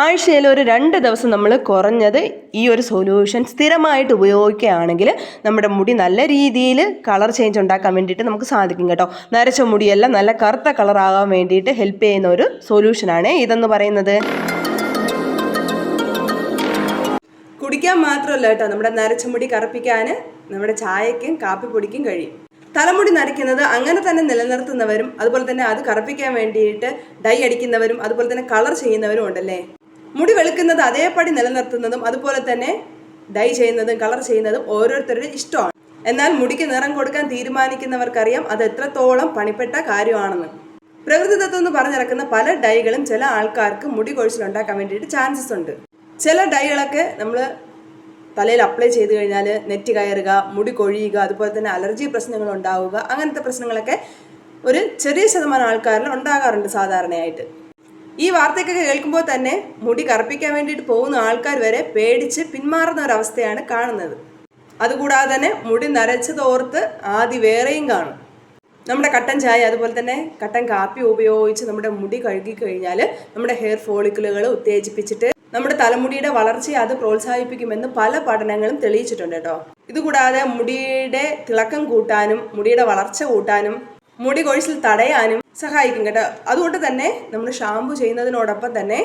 ആഴ്ചയിൽ ഒരു 2 ദിവസം നമ്മൾ കുറഞ്ഞത് ഈ ഒരു സൊല്യൂഷൻ സ്ഥിരമായിട്ട് ഉപയോഗിക്കുകയാണെങ്കിൽ നമ്മുടെ മുടി നല്ല രീതിയിൽ കളർ ചേഞ്ച് ഉണ്ടാക്കാൻ വേണ്ടിയിട്ട് നമുക്ക് സാധിക്കും കേട്ടോ. നരച്ച മുടിയെല്ലാം നല്ല കറുത്ത കളറാകാൻ വേണ്ടിയിട്ട് ഹെൽപ്പ് ചെയ്യുന്ന ഒരു സൊല്യൂഷനാണ് ഇതെന്ന് പറയുന്നത്. കുടിക്കാൻ മാത്രമല്ല കേട്ടോ, നമ്മുടെ നരച്ച മുടി കറുപ്പിക്കാൻ നമ്മുടെ ചായക്കും കാപ്പിപ്പൊടിക്കും കഴിയും. തലമുടി നരയ്ക്കുന്നത് അങ്ങനെ തന്നെ നിലനിർത്തുന്നവരും അതുപോലെ തന്നെ അത് കറുപ്പിക്കാൻ വേണ്ടിയിട്ട് ഡൈ അടിക്കുന്നവരും അതുപോലെ തന്നെ കളർ ചെയ്യുന്നവരും ഉണ്ടല്ലേ. മുടി വെളുക്കുന്നത് അതേപടി നിലനിർത്തുന്നതും അതുപോലെ തന്നെ ഡൈ ചെയ്യുന്നതും കളർ ചെയ്യുന്നതും ഓരോരുത്തരുടെ ഇഷ്ടമാണ്. എന്നാൽ മുടിക്ക് നിറം കൊടുക്കാൻ തീരുമാനിക്കുന്നവർക്കറിയാം അത് എത്രത്തോളം പണിപ്പെട്ട കാര്യമാണെന്ന്. പ്രകൃതിദത്തം എന്ന് പറഞ്ഞിറക്കുന്ന പല ഡൈകളും ചില ആൾക്കാർക്ക് മുടി കൊഴിച്ചിലുണ്ടാക്കാൻ വേണ്ടിയിട്ട് ചാൻസസ് ഉണ്ട്. ചില ഡൈകളൊക്കെ നമ്മൾ തലയിൽ അപ്ലൈ ചെയ്ത് കഴിഞ്ഞാൽ നെറ്റ് കയറുക, മുടി കൊഴിയുക, അതുപോലെ തന്നെ അലർജി പ്രശ്നങ്ങൾ ഉണ്ടാവുക, അങ്ങനത്തെ പ്രശ്നങ്ങളൊക്കെ ഒരു ചെറിയ ശതമാനം ആൾക്കാരിൽ ഉണ്ടാകാറുണ്ട് സാധാരണയായിട്ട്. ഈ വാർത്തയൊക്കെ കേൾക്കുമ്പോൾ തന്നെ മുടി കറുപ്പിക്കാൻ വേണ്ടിയിട്ട് പോകുന്ന ആൾക്കാർ വരെ പേടിച്ച് പിന്മാറുന്ന ഒരവസ്ഥയാണ് കാണുന്നത്. അതുകൂടാതെ തന്നെ മുടി നരച്ചതോർത്ത് ആദ്യം വേറെയും കാണും. നമ്മുടെ കട്ടൻ ചായ അതുപോലെ തന്നെ കട്ടൻ കാപ്പി ഉപയോഗിച്ച് നമ്മുടെ മുടി കഴുകി കഴിഞ്ഞാൽ നമ്മുടെ ഹെയർ ഫോളിക്കിളുകൾ ഉത്തേജിപ്പിച്ചിട്ട് നമ്മുടെ തലമുടിയുടെ വളർച്ചയെ അത് പ്രോത്സാഹിപ്പിക്കുമെന്ന് പല പഠനങ്ങളും തെളിയിച്ചിട്ടുണ്ട് കേട്ടോ. ഇതുകൂടാതെ മുടിയുടെ തിളക്കം കൂട്ടാനും മുടിയുടെ വളർച്ച കൂട്ടാനും മുടി കൊഴിച്ചിൽ തടയാനും സഹായിക്കും കേട്ടോ. അതുകൊണ്ട് തന്നെ നമ്മൾ ഷാമ്പു ചെയ്യുന്നതിനോടൊപ്പം തന്നെ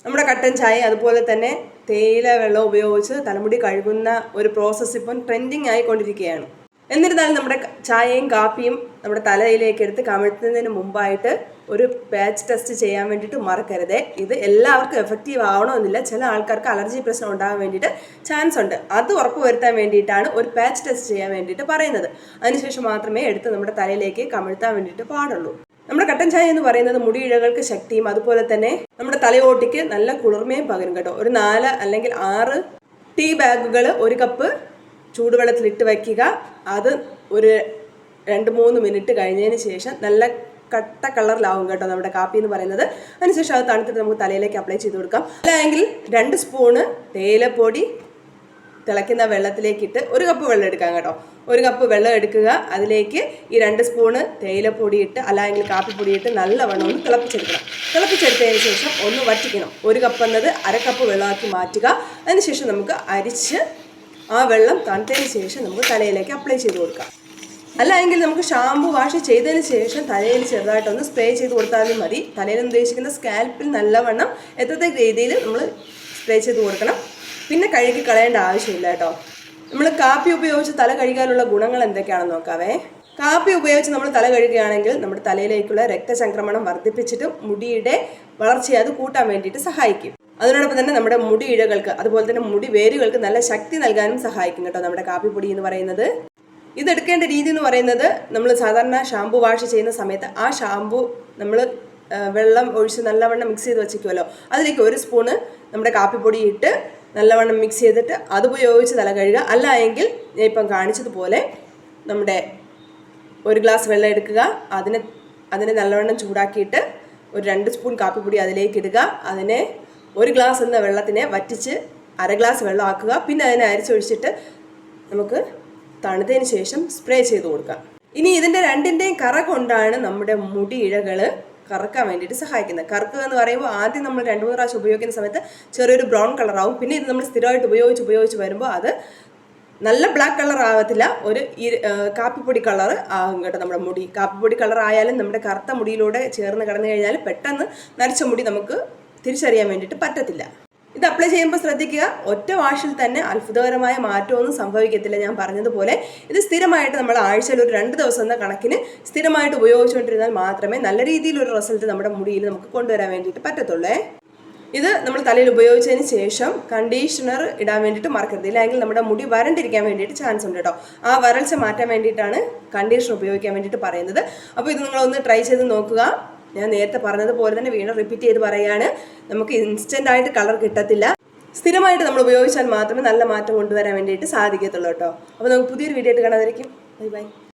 നമ്മുടെ കട്ടൻ ചായ അതുപോലെ തന്നെ തേയില വെള്ളം ഉപയോഗിച്ച് തലമുടി കഴുകുന്ന ഒരു പ്രോസസ്സ് ഇപ്പം ട്രെൻഡിങ് ആയിക്കൊണ്ടിരിക്കുകയാണ്. എന്നിരുന്നാലും നമ്മുടെ ചായയും കാപ്പിയും നമ്മുടെ തലയിലേക്ക് എടുത്ത് കമിഴ്ത്തുന്നതിന് മുമ്പായിട്ട് ഒരു പാച്ച് ടെസ്റ്റ് ചെയ്യാൻ വേണ്ടിയിട്ട് മറക്കരുത്. ഇത് എല്ലാവർക്കും എഫക്റ്റീവ് ആവണമെന്നില്ല. ചില ആൾക്കാർക്ക് അലർജി പ്രശ്നം ഉണ്ടാകാൻ വേണ്ടിയിട്ട് ചാൻസ് ഉണ്ട്. അത് ഉറപ്പുവരുത്താൻ വേണ്ടിയിട്ടാണ് ഒരു പാച്ച് ടെസ്റ്റ് ചെയ്യാൻ വേണ്ടിയിട്ട് പറയുന്നത്. അതിനുശേഷം മാത്രമേ എടുത്ത് നമ്മുടെ തലയിലേക്ക് കമിഴ്ത്താൻ വേണ്ടിയിട്ട് പാടുള്ളൂ. നമ്മുടെ കട്ടൻ ചായ എന്ന് പറയുന്നത് മുടിയിഴകൾക്ക് ശക്തിയും അതുപോലെ തന്നെ നമ്മുടെ തലയോട്ടിക്ക് നല്ല കുളിർമയും പകരും കേട്ടോ. ഒരു 4 അല്ലെങ്കിൽ 6 ടീ ബാഗുകൾ 1 കപ്പ് ചൂടുവെള്ളത്തിലിട്ട് വയ്ക്കുക. അത് ഒരു 2-3 മിനിറ്റ് കഴിഞ്ഞതിന് ശേഷം നല്ല കട്ട കളറിലാവും കേട്ടോ നമ്മുടെ കാപ്പി എന്ന് പറയുന്നത്. അതിനുശേഷം അത് തണുത്തിട്ട് നമുക്ക് തലയിലേക്ക് അപ്ലൈ ചെയ്ത് കൊടുക്കാം. അല്ലെങ്കിൽ 2 സ്പൂണ് തേയിലപ്പൊടി തിളയ്ക്കുന്ന വെള്ളത്തിലേക്കിട്ട് 1 കപ്പ് വെള്ളം എടുക്കാം കേട്ടോ. 1 കപ്പ് വെള്ളം എടുക്കുക. അതിലേക്ക് ഈ 2 സ്പൂണ് തേയിലപ്പൊടി ഇട്ട് അല്ലെങ്കിൽ കാപ്പിപ്പൊടി ഇട്ട് നല്ലവണ്ണം ഒന്ന് തിളപ്പിച്ചെടുക്കണം. തിളപ്പിച്ചെടുത്തതിന് ശേഷം ഒന്ന് വറ്റിക്കണം. 1 കപ്പ് എന്നത് 1/2 കപ്പ് വെള്ളമാക്കി മാറ്റുക. അതിനുശേഷം നമുക്ക് അരിച്ച് ആ വെള്ളം തണുത്തതിന് ശേഷം നമുക്ക് തലയിലേക്ക് അപ്ലൈ ചെയ്ത് കൊടുക്കാം. അല്ല എങ്കിൽ നമുക്ക് ഷാമ്പു വാഷ് ചെയ്തതിന് ശേഷം തലയിൽ ചെറുതായിട്ടൊന്ന് സ്പ്രേ ചെയ്ത് കൊടുത്താലും മതി. തലയിൽ ഉദ്ദേശിക്കുന്ന സ്കാൽപ്പിൽ നല്ലവണ്ണം എത്തത്തക്ക രീതിയിൽ നമ്മൾ സ്പ്രേ ചെയ്ത് കൊടുക്കണം. പിന്നെ കഴുകി കളയേണ്ട ആവശ്യമില്ല കേട്ടോ. നമ്മൾ കാപ്പി ഉപയോഗിച്ച് തല കഴുകാനുള്ള ഗുണങ്ങൾ എന്തൊക്കെയാണെന്ന് നോക്കാവേ. കാപ്പി ഉപയോഗിച്ച് നമ്മൾ തല കഴുകുകയാണെങ്കിൽ നമ്മുടെ തലയിലേക്കുള്ള രക്തചംക്രമണം വർദ്ധിപ്പിച്ചിട്ട് മുടിയുടെ വളർച്ചയെ അത് കൂട്ടാൻ വേണ്ടിയിട്ട് സഹായിക്കും. അതിനോടൊപ്പം തന്നെ നമ്മുടെ മുടി ഇഴകൾക്ക് അതുപോലെ തന്നെ മുടി വേരുകൾക്ക് നല്ല ശക്തി നൽകാനും സഹായിക്കും കേട്ടോ നമ്മുടെ കാപ്പിപ്പൊടി എന്ന് പറയുന്നത്. ഇതെടുക്കേണ്ട രീതി എന്ന് പറയുന്നത് നമ്മൾ സാധാരണ ഷാമ്പു വാഷ് ചെയ്യുന്ന സമയത്ത് ആ ഷാമ്പു നമ്മൾ വെള്ളം ഒഴിച്ച് നല്ലവണ്ണം മിക്സ് ചെയ്ത് വെച്ചിരിക്കുമല്ലോ, അതിലേക്ക് 1 സ്പൂണ് നമ്മുടെ കാപ്പിപ്പൊടി ഇട്ട് നല്ലവണ്ണം മിക്സ് ചെയ്തിട്ട് അതുപയോഗിച്ച് തല കഴുകുക. അല്ല എങ്കിൽ ഞാൻ ഇപ്പം കാണിച്ചതുപോലെ നമ്മുടെ 1 ഗ്ലാസ് വെള്ളം എടുക്കുക. അതിനെ നല്ലവണ്ണം ചൂടാക്കിയിട്ട് ഒരു 2 സ്പൂൺ കാപ്പിപ്പൊടി അതിലേക്ക് ഇടുക. അതിനെ 1 ഗ്ലാസ് എന്ന വെള്ളത്തിനെ വറ്റിച്ച് 1/2 ഗ്ലാസ് വെള്ളം ആക്കുക. പിന്നെ അതിനെ അരിച്ചൊഴിച്ചിട്ട് നമുക്ക് തണുത്തതിന് ശേഷം സ്പ്രേ ചെയ്ത് കൊടുക്കാം. ഇനി ഇതിൻ്റെ 2ൻ്റെയും കറ കൊണ്ടാണ് നമ്മുടെ മുടി ഇഴകൾ കറക്കാൻ വേണ്ടിയിട്ട് സഹായിക്കുന്നത്. കറക്കുക എന്ന് പറയുമ്പോൾ ആദ്യം നമ്മൾ 2-3 പ്രാവശ്യം ഉപയോഗിക്കുന്ന സമയത്ത് ചെറിയൊരു ബ്രൗൺ കളറാവും. പിന്നെ ഇത് നമ്മൾ സ്ഥിരമായിട്ട് ഉപയോഗിച്ച് വരുമ്പോൾ അത് നല്ല ബ്ലാക്ക് കളർ ആവത്തില്ല, ഒരു കാപ്പിപ്പൊടി കളർ ആകും കേട്ടോ നമ്മുടെ മുടി. കാപ്പിപ്പൊടി കളർ ആയാലും നമ്മുടെ കറുത്ത മുടിയിലൂടെ ചേർന്ന് കിടന്നു കഴിഞ്ഞാൽ പെട്ടെന്ന് നരച്ച മുടി നമുക്ക് തിരിച്ചറിയാൻ വേണ്ടിയിട്ട് പറ്റത്തില്ല. ഇത് അപ്ലൈ ചെയ്യുമ്പോൾ ശ്രദ്ധിക്കുക, ഒറ്റ വാഷിൽ തന്നെ അത്ഭുതകരമായ മാറ്റമൊന്നും സംഭവിക്കത്തില്ല. ഞാൻ പറഞ്ഞതുപോലെ ഇത് സ്ഥിരമായിട്ട് നമ്മൾ ആഴ്ചയിൽ ഒരു 2 ദിവസം എന്ന കണക്കിന് സ്ഥിരമായിട്ട് ഉപയോഗിച്ചുകൊണ്ടിരുന്നാൽ മാത്രമേ നല്ല രീതിയിലൊരു റിസൾട്ട് നമ്മുടെ മുടിയിൽ നമുക്ക് കൊണ്ടുവരാൻ വേണ്ടിയിട്ട് പറ്റത്തുള്ളേ. ഇത് നമ്മൾ തലയിൽ ഉപയോഗിച്ചതിന് ശേഷം കണ്ടീഷണർ ഇടാൻ വേണ്ടിയിട്ട് മറക്കരുത്. ഇല്ലെങ്കിൽ നമ്മുടെ മുടി വരണ്ടിരിക്കാൻ വേണ്ടിയിട്ട് ചാൻസ് ഉണ്ട് കേട്ടോ. ആ വരൾച്ച മാറ്റാൻ വേണ്ടിയിട്ടാണ് കണ്ടീഷണർ ഉപയോഗിക്കാൻ വേണ്ടിയിട്ട് പറയുന്നത്. അപ്പോൾ ഇത് നിങ്ങളൊന്ന് ട്രൈ ചെയ്ത് നോക്കുക. ഞാൻ നേരത്തെ പറഞ്ഞതുപോലെ തന്നെ വീണ്ടും റിപ്പീറ്റ് ചെയ്ത് പറയുകയാണ്, നമുക്ക് ഇൻസ്റ്റൻ്റ് ആയിട്ട് കളർ കിട്ടത്തില്ല. സ്ഥിരമായിട്ട് നമ്മൾ ഉപയോഗിച്ചാൽ മാത്രമേ നല്ല മാറ്റം കൊണ്ടുവരാൻ വേണ്ടിയിട്ട് സാധിക്കത്തുള്ളൂ കേട്ടോ. അപ്പോൾ നമുക്ക് പുതിയൊരു വീഡിയോ ആയിട്ട് കാണാതിരിക്കും. Bye bye.